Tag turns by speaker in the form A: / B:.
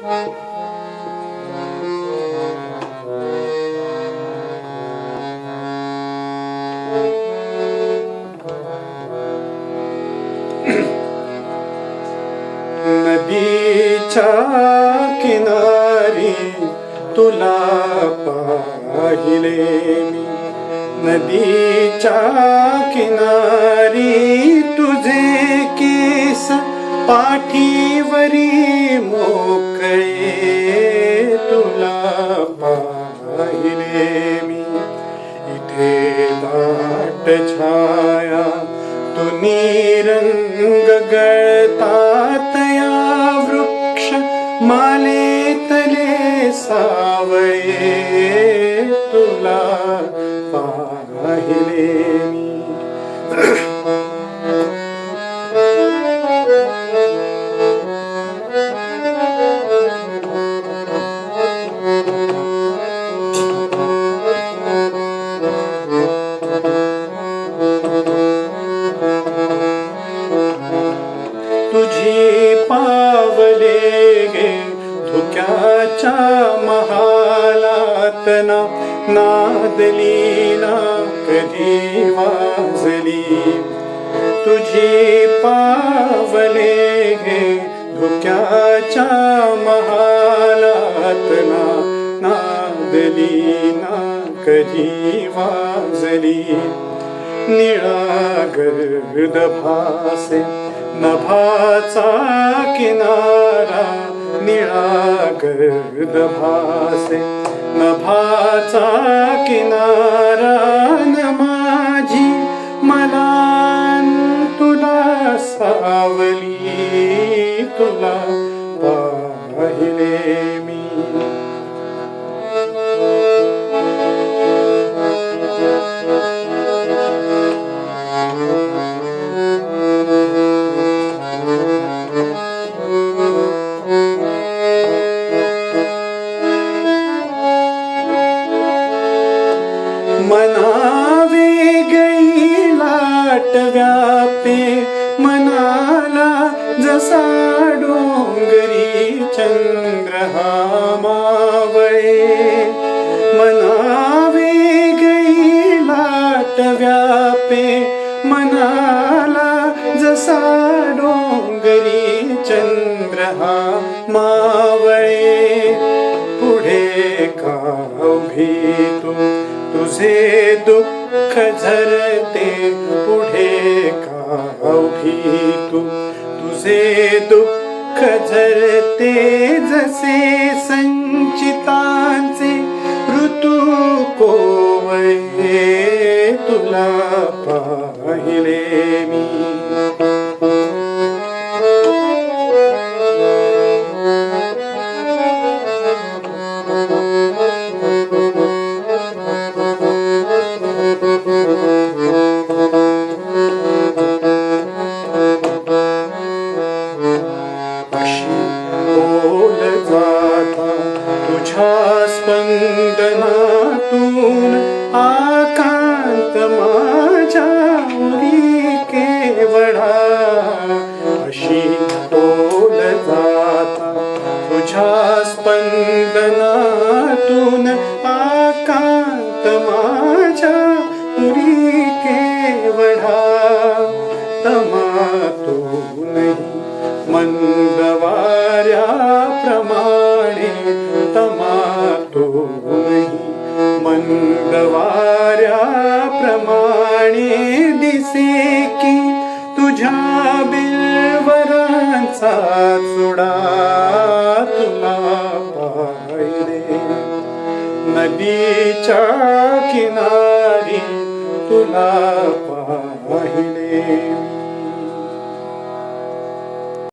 A: नदीच्या किनारी तुला पाहिले मी, नदीच्या किनारी तुझे केस पाठीवरी मोकळे तुला पाहिले मी. इथे दाट छाया तू निरंग गळतात या वृक्ष मालेतले सावळे तुला पाहिले मी. तुझी पावले गे धुक्याच्या महालात ना, नादली ना कधी वाजली. तुझी पावले गे धुक्याच्या महालात ना, नादली ना कधी वाजली. निळा गर्द भासे नभाचा किनारा, निळा गर्द भासे नभाचा किनारा न माझी मलान तुला सावली तुला पाहिले मी. मना वेगळी लाट व्यापे मनाला जसा डोंगरी चंद्र हा मावळे. मना वेगळी लाट व्यापे मनाला जसा डोंगरी चंद्र हा मावळे. पुढे का उभी तू तुझे दुःख झरते, पुढे का उभी तू तुझे दुःख झरते. जसे संचितांचे ऋतू कोवळे तुला पाहिले मी. तुझ्या स्पंदनातून आकांत माझ्या उरी केवढा. अशी बोल जाता तुझ्या स्पंदनातून आकांत माझ्या उरी केवढा. तमातूनही मंद वाऱ्याप्रमाणे, तमातूनही मंद वाऱ्याप्रमाणे दिसे की तुझ्या बिलवरांचा चुडा तुला पाहिले. नदीच्या किनारी तुला पाहिले.